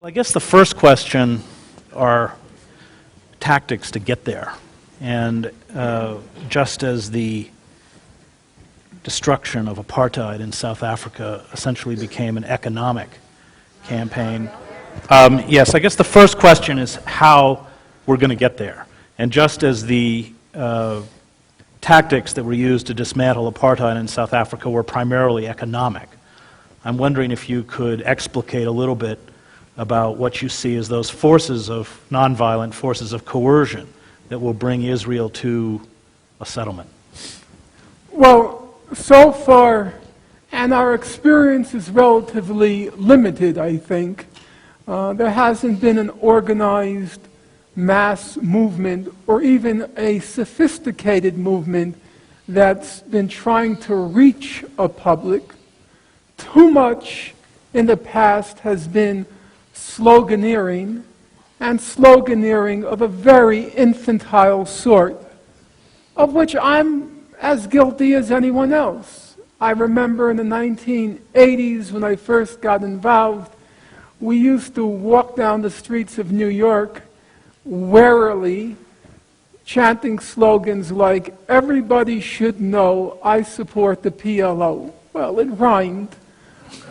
I guess the first question are tactics to get there. And just as the destruction of apartheid in South Africa essentially became an economic campaign, yes, I guess the first question is how we're going to get there. And just as the tactics that were used to dismantle apartheid in South Africa were primarily economic, I'm wondering if you could explicate a little bit about what you see as those forces of nonviolent forces of coercion that will bring Israel to a settlement. Well, so far, and our experience is relatively limited, I think, there hasn't been an organized mass movement or even a sophisticated movement that's been trying to reach a public. Too much in the past has been sloganeering, and sloganeering of a very infantile sort, of which I'm as guilty as anyone else. I remember in the 1980s when I first got involved, we used to walk down the streets of New York warily, chanting slogans like, "Everybody should know I support the PLO." Well, it rhymed,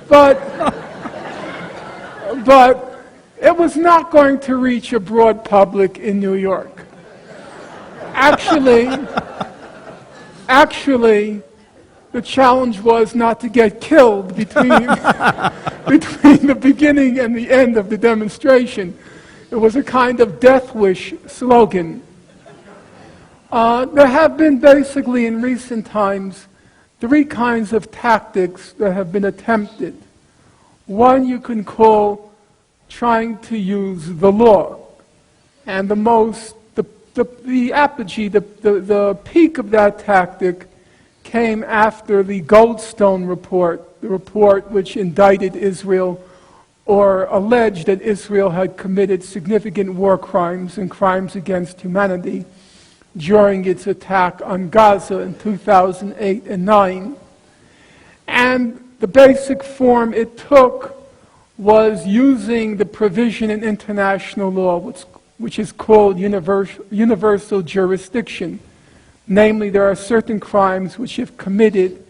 but it was not going to reach a broad public in New York. Actually, the challenge was not to get killed between the beginning and the end of the demonstration. It was a kind of death wish slogan. There have been basically in recent times three kinds of tactics that have been attempted. One you can call trying to use the law. And the apogee, the peak of that tactic came after the Goldstone report, the report which indicted Israel or alleged that Israel had committed significant war crimes and crimes against humanity during its attack on Gaza in 2008 and 9. And the basic form it took was using the provision in international law, which is called universal jurisdiction. Namely, there are certain crimes which, if committed,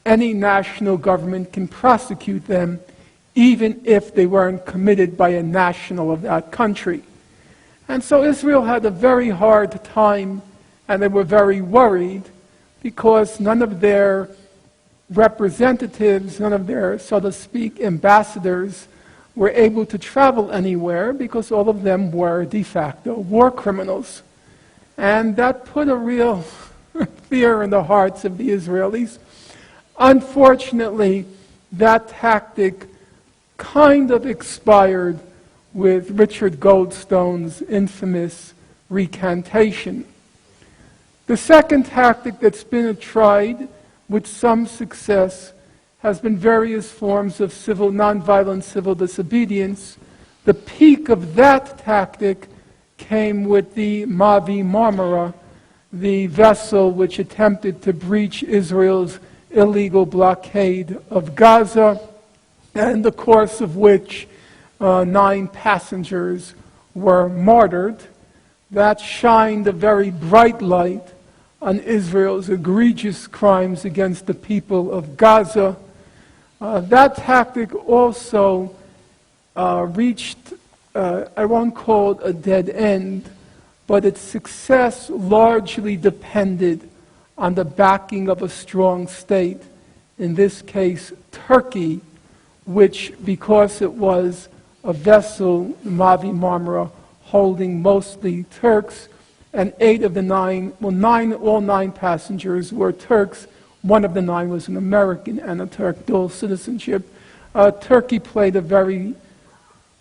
any national government can prosecute them, even if they weren't committed by a national of that country. And so Israel had a very hard time, and they were very worried, because none of their representatives, none of their, so to speak, ambassadors, were able to travel anywhere because all of them were de facto war criminals. And that put a real fear in the hearts of the Israelis. Unfortunately, that tactic kind of expired with Richard Goldstone's infamous recantation. The second tactic that's been tried with some success has been various forms of nonviolent civil disobedience. The peak of that tactic came with the Mavi Marmara, the vessel which attempted to breach Israel's illegal blockade of Gaza, and in the course of which 9 passengers were martyred. That shined a very bright light on Israel's egregious crimes against the people of Gaza. That tactic also reached, I won't call it a dead end, but its success largely depended on the backing of a strong state, in this case Turkey, which, because it was a vessel, the Mavi Marmara, holding mostly Turks, and all 9 passengers were Turks. One of the 9 was an American and a Turk, dual citizenship. Turkey played a very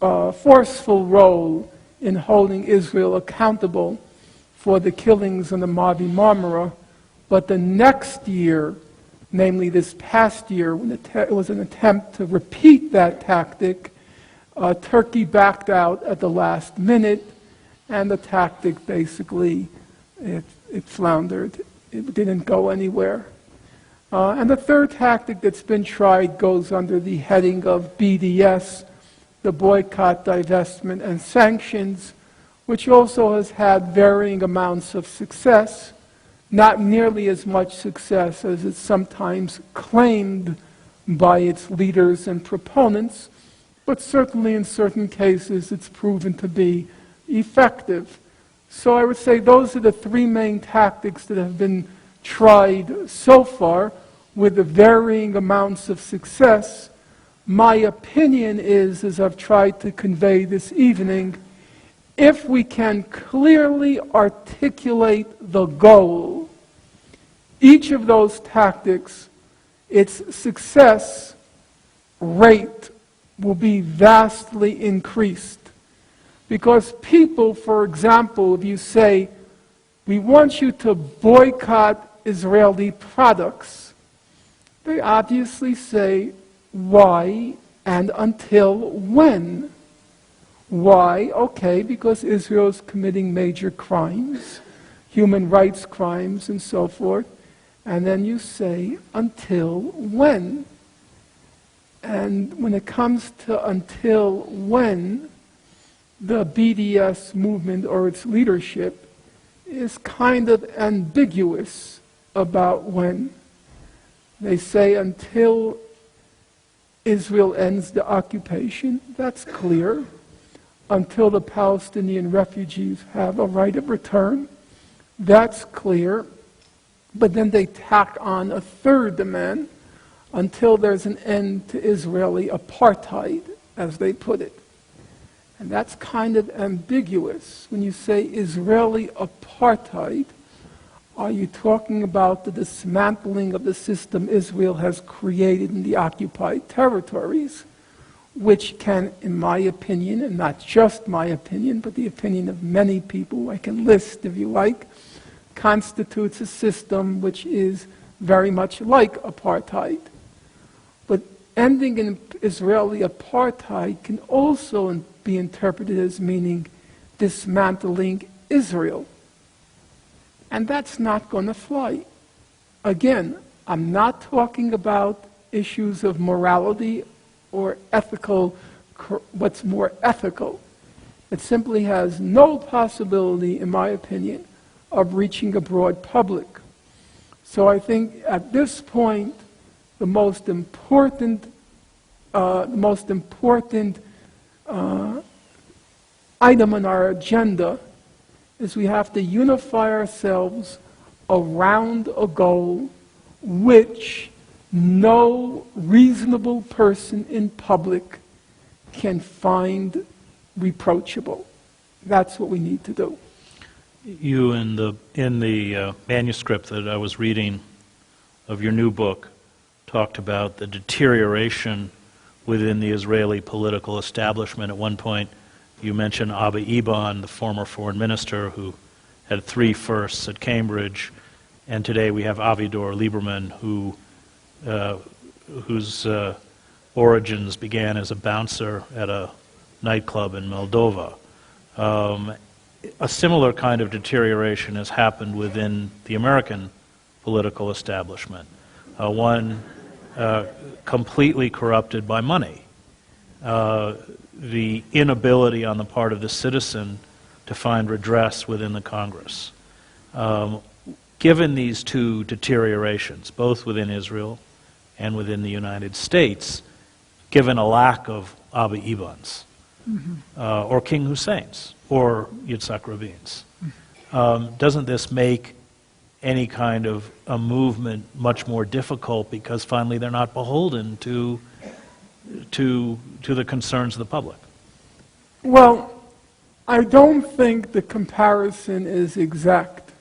forceful role in holding Israel accountable for the killings on the Mavi Marmara. But the next year, namely this past year, when it was an attempt to repeat that tactic, Turkey backed out at the last minute, and the tactic basically, it floundered. It didn't go anywhere. And the third tactic that's been tried goes under the heading of BDS, the boycott, divestment, and sanctions, which also has had varying amounts of success, not nearly as much success as it's sometimes claimed by its leaders and proponents, but certainly in certain cases it's proven to be effective. So I would say those are the three main tactics that have been tried so far with the varying amounts of success. My opinion is, as I've tried to convey this evening, if we can clearly articulate the goal, each of those tactics, its success rate will be vastly increased. Because people, for example, if you say, we want you to boycott Israeli products, they obviously say, why and until when? Why? Okay, because Israel is committing major crimes, human rights crimes and so forth. And then you say, until when? And when it comes to until when, the BDS movement or its leadership is kind of ambiguous about when. They say until Israel ends the occupation, that's clear. Until the Palestinian refugees have a right of return, that's clear. But then they tack on a third demand, until there's an end to Israeli apartheid, as they put it. And that's kind of ambiguous. When you say Israeli apartheid, are you talking about the dismantling of the system Israel has created in the occupied territories, which can, in my opinion, and not just my opinion, but the opinion of many people, I can list if you like, constitutes a system which is very much like apartheid. But ending in Israeli apartheid can also be interpreted as meaning dismantling Israel. And that's not going to fly. Again, I'm not talking about issues of morality or ethical, what's more ethical. It simply has no possibility, in my opinion, of reaching a broad public. So I think at this point, the most important item on our agenda is we have to unify ourselves around a goal which no reasonable person in public can find reproachable. That's what we need to do. You, in the manuscript that I was reading of your new book, talked about the deterioration within the Israeli political establishment. At one point, you mentioned Abba Eban, the former foreign minister, who had 3 firsts at Cambridge, and today we have Avigdor Lieberman, whose origins began as a bouncer at a nightclub in Moldova. A similar kind of deterioration has happened within the American political establishment. One completely corrupted by money. The inability on the part of the citizen to find redress within the Congress. Given these two deteriorations, both within Israel and within the United States, given a lack of Abba Ebans, or King Hussein's, or Yitzhak Rabin's, doesn't this make any kind of a movement much more difficult because finally they're not beholden to the concerns of the public? Well, I don't think the comparison is exact.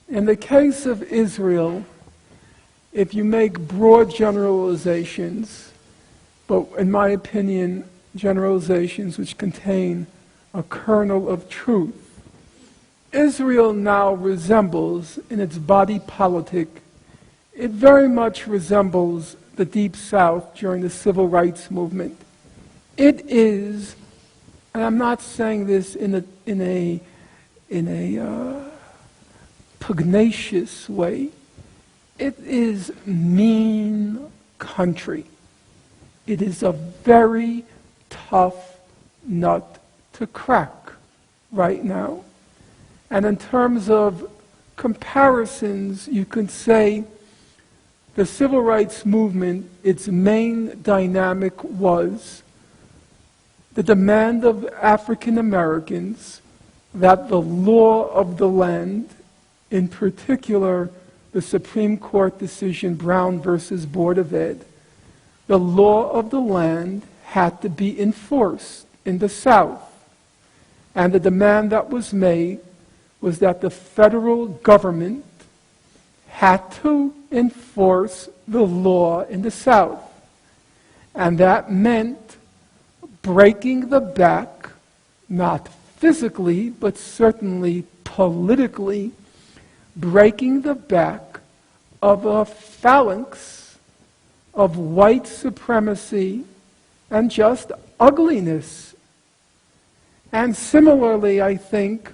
In the case of Israel, if you make broad generalizations, but in my opinion, generalizations which contain a kernel of truth, Israel now resembles, in its body politic, it very much resembles the Deep South during the Civil Rights Movement. It is, and I'm not saying this in a pugnacious way, it is mean country. It is a very tough nut to crack right now. And in terms of comparisons, you can say the civil rights movement, its main dynamic was the demand of African Americans that the law of the land, in particular the Supreme Court decision Brown versus Board of Ed, the law of the land had to be enforced in the South. And the demand that was made was that the federal government had to enforce the law in the South. And that meant breaking the back, not physically, but certainly politically, breaking the back of a phalanx of white supremacy and just ugliness. And similarly, I think,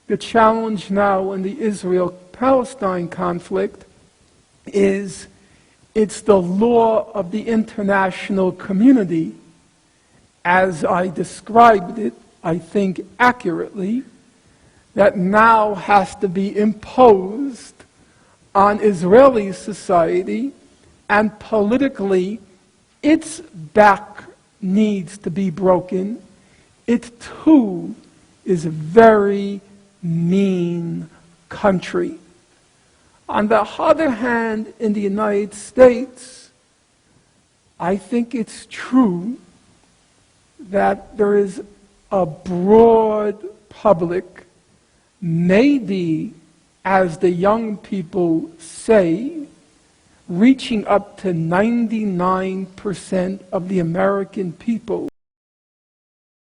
the challenge now in the Israel-Palestine conflict is it's the law of the international community, as I described it, I think accurately, that now has to be imposed on Israeli society, and politically, its back needs to be broken. It too is a very mean country. On the other hand, in the United States, I think it's true that there is a broad public, maybe, as the young people say, reaching up to 99% of the American people